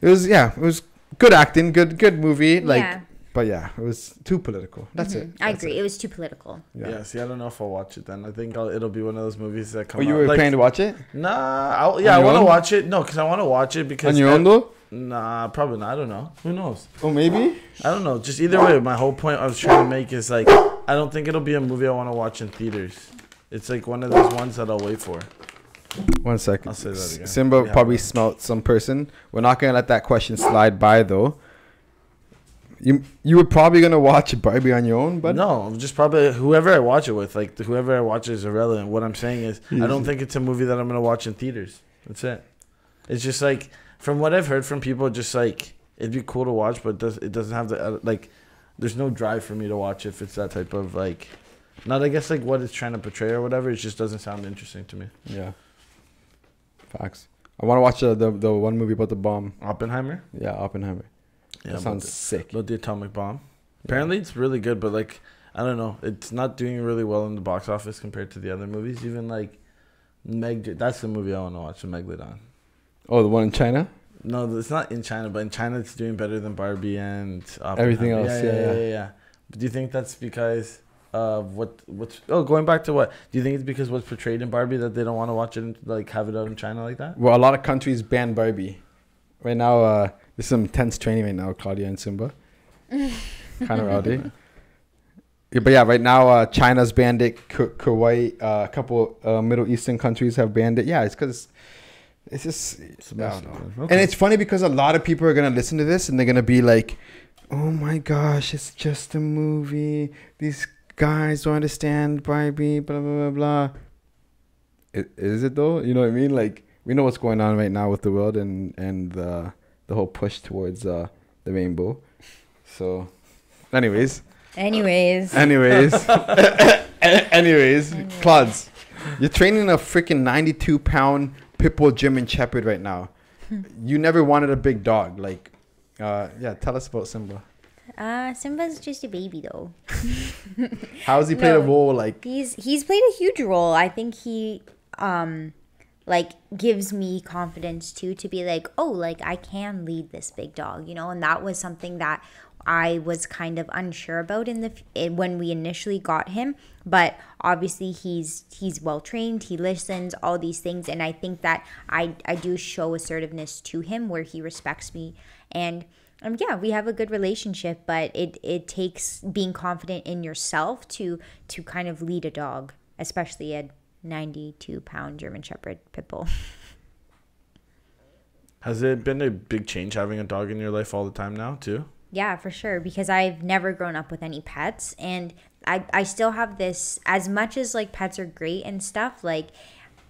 it was good acting, good movie. Like, but yeah, it was too political. That's it. I agree. It was too political. Yeah. See, I don't know if I'll watch it then. I think it'll be one of those movies that come out. You were planning to watch it? Nah. I want to watch it. No, because I want to watch it because... On your own though? Nah, probably not. I don't know. Who knows? Oh, maybe? I don't know. Just either way, my whole point I was trying to make is like, I don't think it'll be a movie I want to watch in theaters. It's like one of those ones that I'll wait for. 1 second. I'll say that again. Simba probably smelt some person. We're not going to let that question slide by though. You were probably gonna watch Barbie on your own, but no, just probably whoever I watch it with. Like whoever I watch is irrelevant. What I'm saying is, I don't think it's a movie that I'm gonna watch in theaters. That's it. It's just like from what I've heard from people, just like it'd be cool to watch, but it doesn't have the like. There's no drive for me to watch if it's that type of like, not I guess like what it's trying to portray or whatever. It just doesn't sound interesting to me. Yeah. Facts. I want to watch the one movie about the bomb. Oppenheimer. Yeah, Oppenheimer. Yeah, that sounds sick. About the atomic bomb. Apparently, it's really good, but like, I don't know. It's not doing really well in the box office compared to the other movies. Even like, that's the movie I want to watch, the Megalodon. Oh, the one in China? No, it's not in China, but in China, it's doing better than Barbie and everything else. Yeah. But do you think that's because of what's... Oh, going back to what? Do you think it's because what's portrayed in Barbie that they don't want to watch it, like, have it out in China like that? Well, a lot of countries ban Barbie. Right now, there's some intense training right now, Claudia and Simba. Kind of rowdy. Yeah, but yeah, right now China's banned it. Kuwait, a couple Middle Eastern countries have banned it. Yeah, it's because it's just... I don't know. Okay. And it's funny because a lot of people are going to listen to this and they're going to be like, oh my gosh, it's just a movie. These guys don't understand Barbie, blah, blah, blah, blah. Is it though? You know what I mean? Like, we know what's going on right now with the world and the whole push towards the rainbow. So, anyways, Claudes, you're training a freaking 92-pound pit bull German Shepherd right now. You never wanted a big dog. Like, tell us about Simba. Simba's just a baby though. How has he played a role? Like, he's played a huge role. I think he like gives me confidence too, to be like, oh, like I can lead this big dog, you know. And that was something that I was kind of unsure about when we initially got him. But obviously he's well trained, he listens, all these things, and I think that I do show assertiveness to him where he respects me, and yeah, we have a good relationship. But it takes being confident in yourself to kind of lead a dog, especially a 92-pound German Shepherd pit bull. Has it been a big change having a dog in your life all the time now too? Yeah, for sure. Because I've never grown up with any pets. And I still have this, as much as like pets are great and stuff, like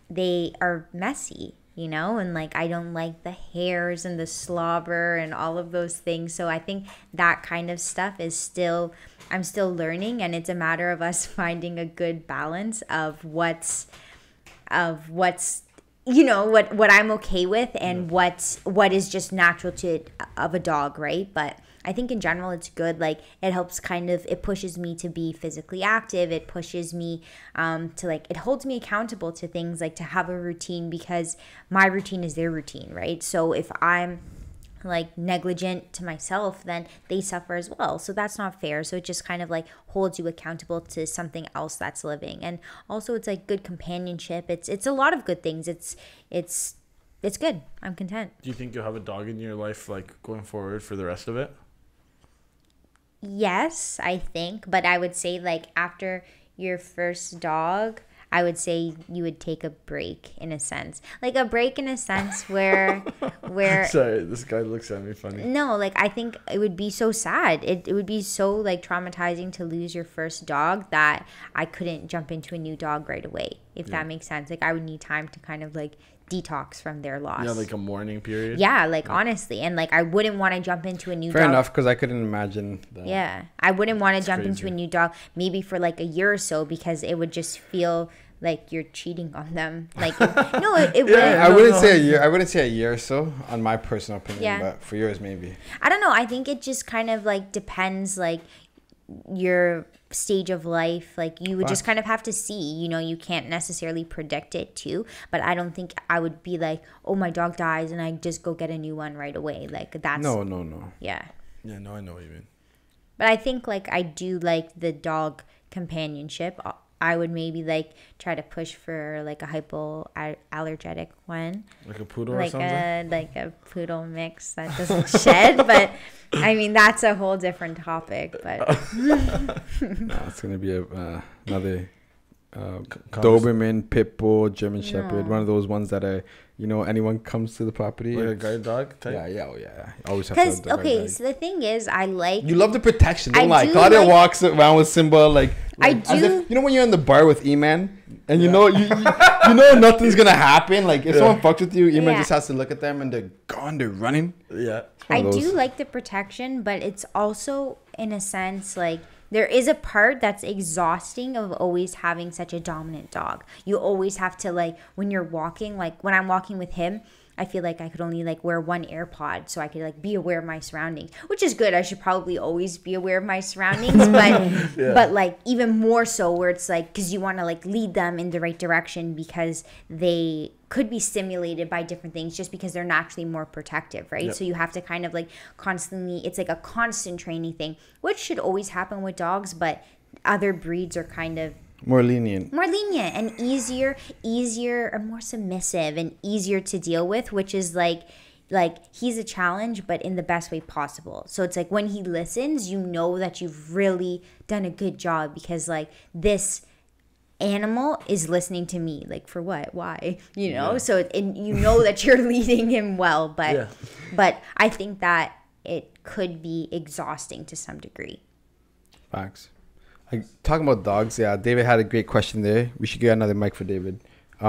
they are messy, you know? And like I don't like the hairs and the slobber and all of those things. So I think that kind of stuff is still, I'm still learning. And it's a matter of us finding a good balance of what's you know what I'm okay with and what is just natural to of a dog, right? But I think in general it's good. Like it helps it pushes me to be physically active. It pushes me to like, it holds me accountable to things, like to have a routine, because my routine is their routine, right? So if I'm like negligent to myself, then they suffer as well. So that's not fair. So it just kind of like holds you accountable to something else that's living. And also it's like good companionship. It's a lot of good things. It's good. I'm content. Do you think you'll have a dog in your life like going forward for the rest of it? Yes, I think, but I would say like after your first dog, I would say you would take a break in a sense. Like a break in a sense where Sorry, this guy looks at me funny. no, like I think it would be so sad. It would be so like traumatizing to lose your first dog that I couldn't jump into a new dog right away, if that makes sense. Like I would need time to kind of like detox from their loss. Yeah, like a mourning period. Yeah, like honestly, and like I wouldn't want to jump into a new Fair dog. enough, because I couldn't imagine that. Yeah, I wouldn't want to jump crazy. into a new dog maybe for like a year or so, because it would just feel like you're cheating on them. Like no, it wouldn't. I wouldn't say a year. I wouldn't say a year or so, on my personal opinion. Yeah. But for yours, maybe. I don't know. I think it just kind of like depends, like your stage of life. Like you would just kind of have to see, you know, you can't necessarily predict it too. But I don't think I would be like, oh, my dog dies and I just go get a new one right away. Like that's No. Yeah. Yeah, no, I know what you mean. But I think like I do like the dog companionship. I would maybe like try to push for like a hypoallergenic one, Like a poodle or like something? like a poodle mix that doesn't shed. But I mean that's a whole different topic. But No, it's gonna be another Doberman, Pit Bull, German Shepherd, one of those ones that are, you know, anyone comes to the property. Like a guard dog type? Yeah. Always have to because have the guard okay, dog. so the thing is, I like You love the protection. Don't I lie. do Claudia like- walks around with Simba like I as do- if, you know when you're in the bar with E-Man and you know you know nothing's gonna happen. Like if someone fucks with you, E-Man Yeah. just has to look at them and they're gone. They're running. Yeah. I one of do those. like the protection, but it's also in a sense like there is a part that's exhausting of always having such a dominant dog. You always have to like when you're walking, like when I'm walking with him, I feel like I could only like wear one AirPod so I could like be aware of my surroundings, which is good. I should probably always be aware of my surroundings, but like even more so where it's like, because you want to like lead them in the right direction because they could be stimulated by different things just because they're naturally more protective, right? Yep. So you have to kind of like constantly, it's like a constant training thing, which should always happen with dogs, but other breeds are kind of More lenient. and easier or more submissive and easier to deal with, which is like he's a challenge but in the best way possible. So it's like when he listens, you know that you've really done a good job because like this animal is listening to me. Like for what? Why? You know? Yeah. So and you know that you're leading him well, but Yeah. but I think that it could be exhausting to some degree. Facts. Like, talking about dogs, yeah, David had a great question there. We should get another mic for David. We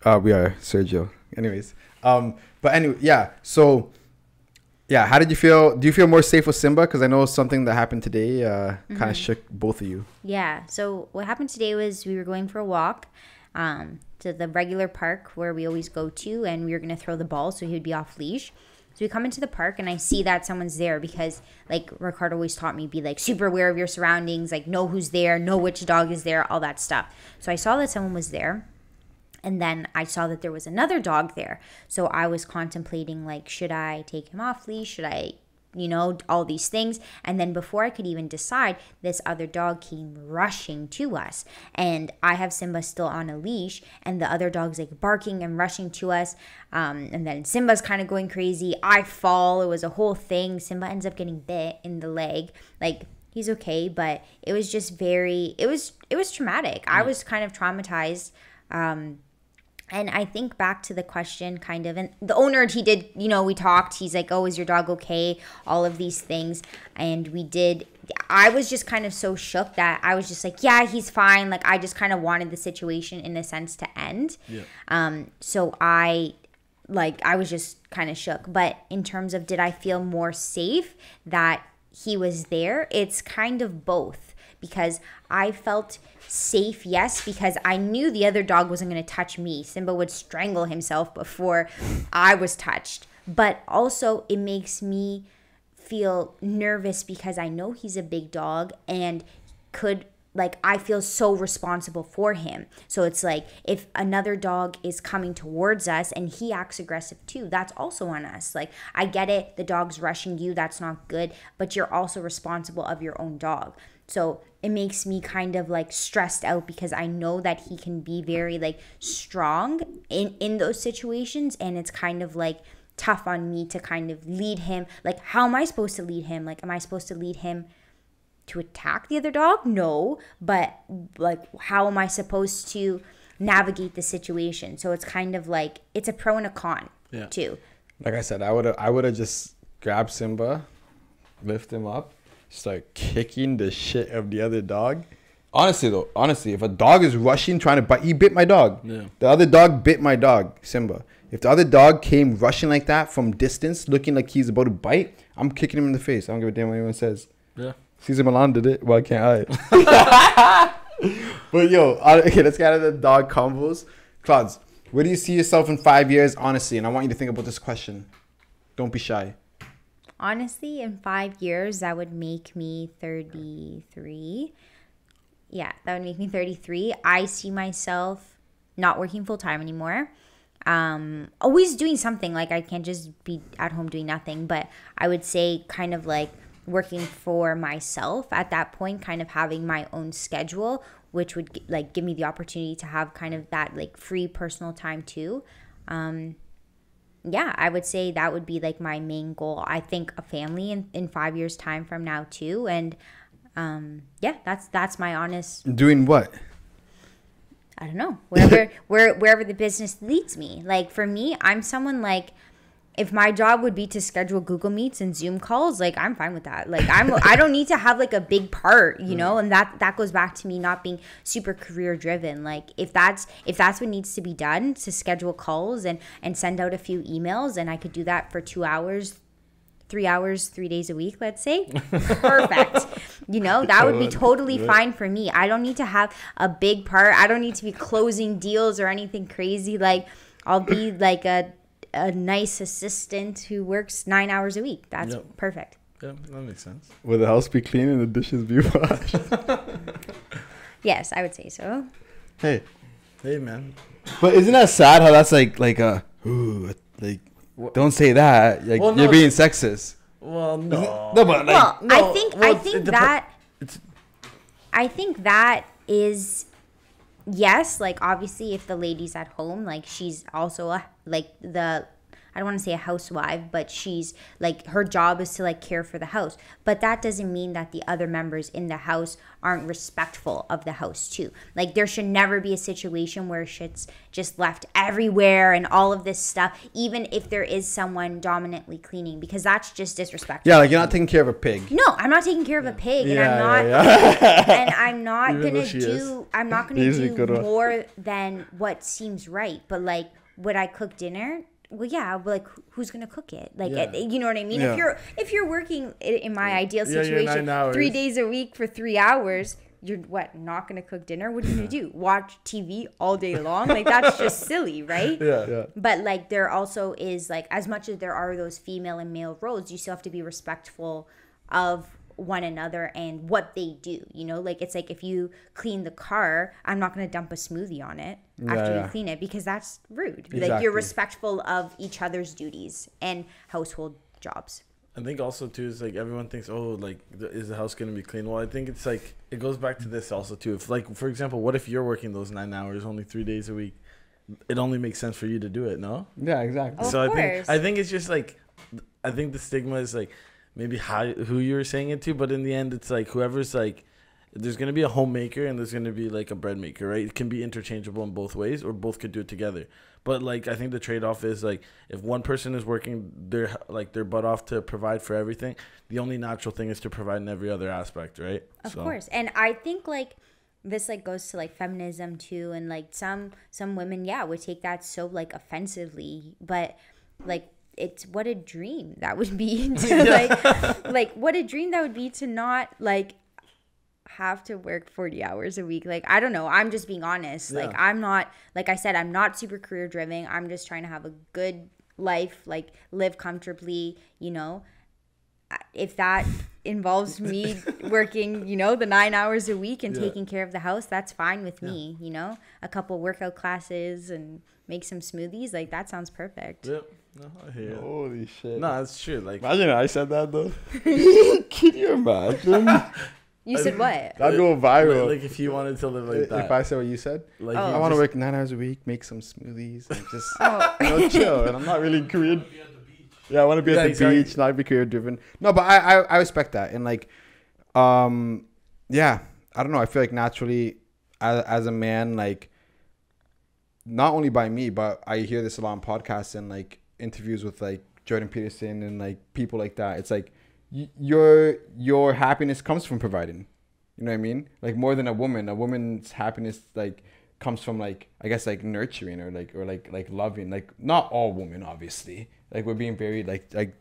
are Sergio. Anyways, but anyway, yeah. So, yeah, how did you feel? Do you feel more safe with Simba? Because I know something that happened today kind of shook both of you. Yeah. So what happened today was we were going for a walk to the regular park where we always go to, and we were going to throw the ball so he would be off leash. So we come into the park and I see that someone's there because like Ricardo always taught me, be like super aware of your surroundings, like know who's there, know which dog is there, all that stuff. So I saw that someone was there. And then I saw that there was another dog there. So I was contemplating, like, should I take him off leash? Should I, you know, all these things. And then before I could even decide, this other dog came rushing to us. And I have Simba still on a leash. And the other dog's, like, barking and rushing to us. And then Simba's kind of going crazy. I fall. It was a whole thing. Simba ends up getting bit in the leg. Like, he's okay. But it was just very, it was traumatic. I was kind of traumatized. And I think back to the question kind of, and the owner, he did, you know, we talked, he's like, oh, is your dog okay? All of these things. And I was just kind of so shook that I was just like, yeah, he's fine. Like, I just kind of wanted the situation in a sense to end. Yeah. So I was just kind of shook. But in terms of, did I feel more safe that he was there? It's kind of both, because I felt safe, yes, because I knew the other dog wasn't going to touch me. Simba would strangle himself before I was touched. But also it makes me feel nervous because I know he's a big dog and I feel so responsible for him. So it's like, if another dog is coming towards us and he acts aggressive too, that's also on us. Like, I get it, the dog's rushing you, that's not good, but you're also responsible of your own dog. So it makes me kind of like stressed out because I know that he can be very like strong in those situations, and it's kind of like tough on me to kind of lead him. Like, how am I supposed to lead him? Like, am I supposed to lead him to attack the other dog? No, but like, how am I supposed to navigate the situation? So it's kind of like, it's a pro and a con too. Like I said, I would have just grabbed Simba, lift him up, start kicking the shit of the other dog. Honestly, if a dog is rushing, trying to bite, he bit my dog. Yeah. The other dog bit my dog, Simba. If the other dog came rushing like that from distance, looking like he's about to bite, I'm kicking him in the face. I don't give a damn what anyone says. Yeah. Caesar Milan did it. Why can't I? But yo, okay, let's get out of the dog combos. Claude, where do you see yourself in 5 years, honestly? And I want you to think about this question. Don't be shy. Honestly, in 5 years, that would make me 33. Yeah, that would make me 33. I see myself not working full time anymore. Always doing something. Like, I can't just be at home doing nothing. But I would say kind of like working for myself at that point, kind of having my own schedule, which would like give me the opportunity to have kind of that like free personal time too. Yeah, I would say that would be like my main goal. I think a family in 5 years time from now too. And yeah, that's my honest. Doing what? I don't know. Wherever the business leads me. Like, for me, I'm someone like, if my job would be to schedule Google Meets and Zoom calls, like, I'm fine with that. Like, I don't need to have like a big part, you know. And that goes back to me not being super career driven. Like, if that's what needs to be done, to schedule calls and send out a few emails, and I could do that for 2 hours, 3 hours, 3 days a week, let's say, perfect. You know, that would be totally fine for me. I don't need to have a big part. I don't need to be closing deals or anything crazy. Like, I'll be like a nice assistant who works 9 hours a week. That's perfect. Yeah, that makes sense. Will the house be clean and the dishes be washed? Yes, I would say so. Hey, man. But isn't that sad how that's like don't say that. Like, well, no, you're being sexist. Well, no. No, but like, I think that is, yes, like, obviously if the lady's at home, like, she's also I don't want to say a housewife, but she's like, her job is to like care for the house. But that doesn't mean that the other members in the house aren't respectful of the house too. Like, there should never be a situation where shit's just left everywhere and all of this stuff, even if there is someone dominantly cleaning, because that's just disrespectful. Yeah, like, you're not taking care of a pig. No, I'm not taking care of a pig, and I'm not gonna do more than what seems right. But like, would I cook dinner? Well, yeah, but like, who's gonna cook it? Like, you know what I mean? Yeah. If you're working in my ideal situation, 3 days a week for 3 hours, you're not gonna cook dinner? What are you gonna do? Watch TV all day long? Like, that's just silly, right? Yeah. But like, there also is like, as much as there are those female and male roles, you still have to be respectful of one another and what they do, you know. Like, it's like, if you clean the car, I'm not going to dump a smoothie on it after you clean it, because that's rude. Exactly. Like, you're respectful of each other's duties and household jobs. I think also too is like, everyone thinks, oh, like, is the house going to be clean? Well, I think it's like, it goes back to this also too. If, like, for example, what if you're working those 9 hours only 3 days a week? It only makes sense for you to do it, no? Yeah, exactly. So I think it's just like, I think the stigma is like, maybe who you were saying it to, but in the end, it's like, whoever's like, there's going to be a homemaker and there's going to be like a bread maker, right? It can be interchangeable in both ways, or both could do it together. But like, I think the trade-off is like, if one person is working their butt off to provide for everything, the only natural thing is to provide in every other aspect, right? Of course. And I think like this like goes to like feminism too, and like some women would take that so like offensively, but like it's what a dream that would be to like what a dream that would be to not like have to work 40 hours a week. Like, I don't know, I'm just being honest. Like, I'm not, like I said, I'm not super career driven. I'm just trying to have a good life, like live comfortably, you know. If that involves me working, you know, the 9 hours a week and taking care of the house, that's fine with me, you know. A couple workout classes and make some smoothies, like that sounds perfect. Yep. No, I hear you. Holy shit. No, that's true. Like, imagine I said that though. Can you imagine? You said what? That'd go viral. Like if you wanted to live like that. If I said what you said, like I want to work 9 hours a week, make some smoothies, and just you know, chill. And I'm not really career. Yeah, I want to be at the beach, not be career driven. No, but I respect that. And like, yeah, I don't know. I feel like naturally, as a man, like, not only by me, but I hear this a lot on podcasts and like interviews with like Jordan Peterson and like people like that. It's like your happiness comes from providing. You know what I mean? Like more than a woman. A woman's happiness like comes from like, I guess, like nurturing or like loving. Like not all women, obviously. Like we're being very like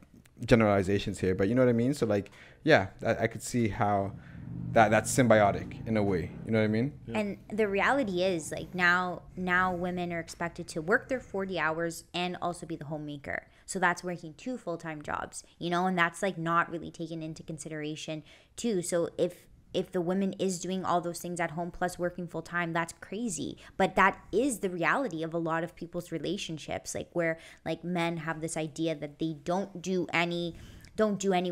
generalizations here, but you know what I mean? So like, yeah, I could see how that's symbiotic in a way. You know what I mean? Yeah. And the reality is like now women are expected to work their 40 hours and also be the homemaker. So that's working 2 full-time jobs, you know, and that's like not really taken into consideration too. So if the woman is doing all those things at home plus working full time, that's crazy. But that is the reality of a lot of people's relationships, like where like men have this idea that they don't do any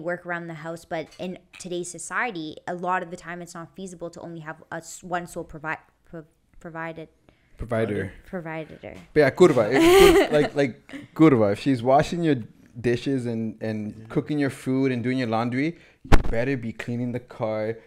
work around the house. But in today's society, a lot of the time it's not feasible to only have one sole provider. But yeah, kurva. Like kurva. If she's washing your dishes and cooking your food and doing your laundry, you better be cleaning the car,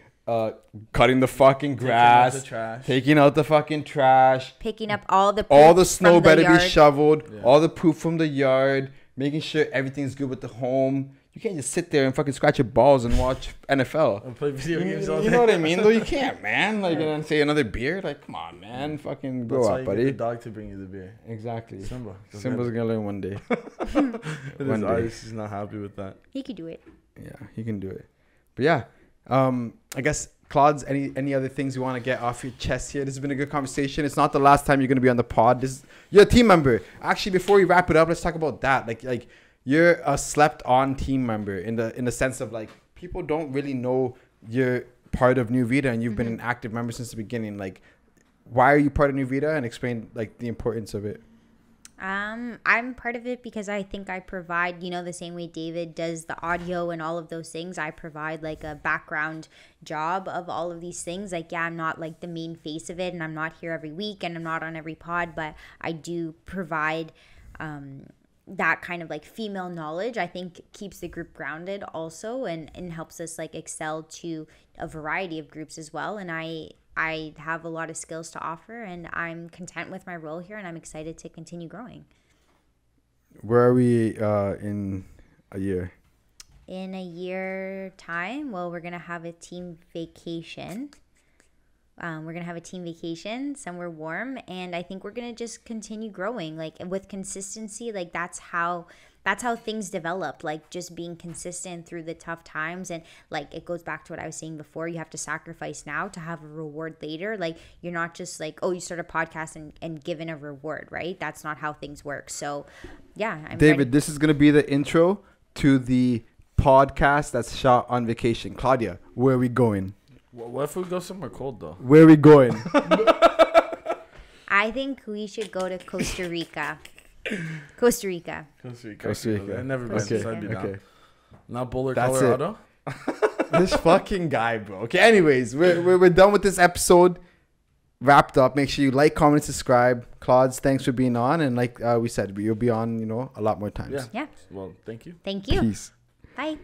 cutting the fucking grass, taking out the fucking trash, picking up all the snow better be shoveled, all the poop from the yard, making sure everything's good with the home. You can't just sit there and fucking scratch your balls and watch NFL and play video games all day. You know what I mean? Though you can't, man. Like, and then say another beer. Like, come on, man. Fucking grow up, buddy. Get the dog to bring you the beer. Exactly. Simba's gonna learn one day. One day. He's not happy with that. He could do it. Yeah, he can do it. But yeah, I guess Claude, any other things you want to get off your chest here? This has been a good conversation. It's not the last time you're gonna be on the pod. You're a team member. Actually, before we wrap it up, let's talk about that. Like. You're a slept-on team member in the sense of like people don't really know you're part of Nüvida and you've been an active member since the beginning. Like, why are you part of Nüvida? And explain like the importance of it. I'm part of it because I think I provide, you know, the same way David does the audio and all of those things. I provide like a background job of all of these things. Like, yeah, I'm not like the main face of it, and I'm not here every week, and I'm not on every pod, but I do provide that kind of like female knowledge. I think keeps the group grounded also and helps us like excel to a variety of groups as well. And I have a lot of skills to offer, and I'm content with my role here, and I'm excited to continue growing. Where are we in a year? In a year time, well, we're going to have a team vacation. We're going to have a team vacation somewhere warm, and I think we're going to just continue growing, like with consistency. Like that's how things develop, like just being consistent through the tough times. And like it goes back to what I was saying before, you have to sacrifice now to have a reward later. Like you're not just like, oh, you start a podcast and given a reward, right? That's not how things work. So yeah, David, this is going to be the intro to the podcast that's shot on vacation. Claudia, where are we going? What if we go somewhere cold though? Where are we going? I think we should go to Costa Rica. Costa Rica. I've never been, so I'd be down. Not Boulder, That's Colorado. This fucking guy, bro. Okay, anyways, we're done with this episode. Wrapped up. Make sure you like, comment, subscribe. Claude, thanks for being on, and like we said, you'll be on, you know, a lot more times. Yeah. Well, thank you. Thank you. Peace. Bye.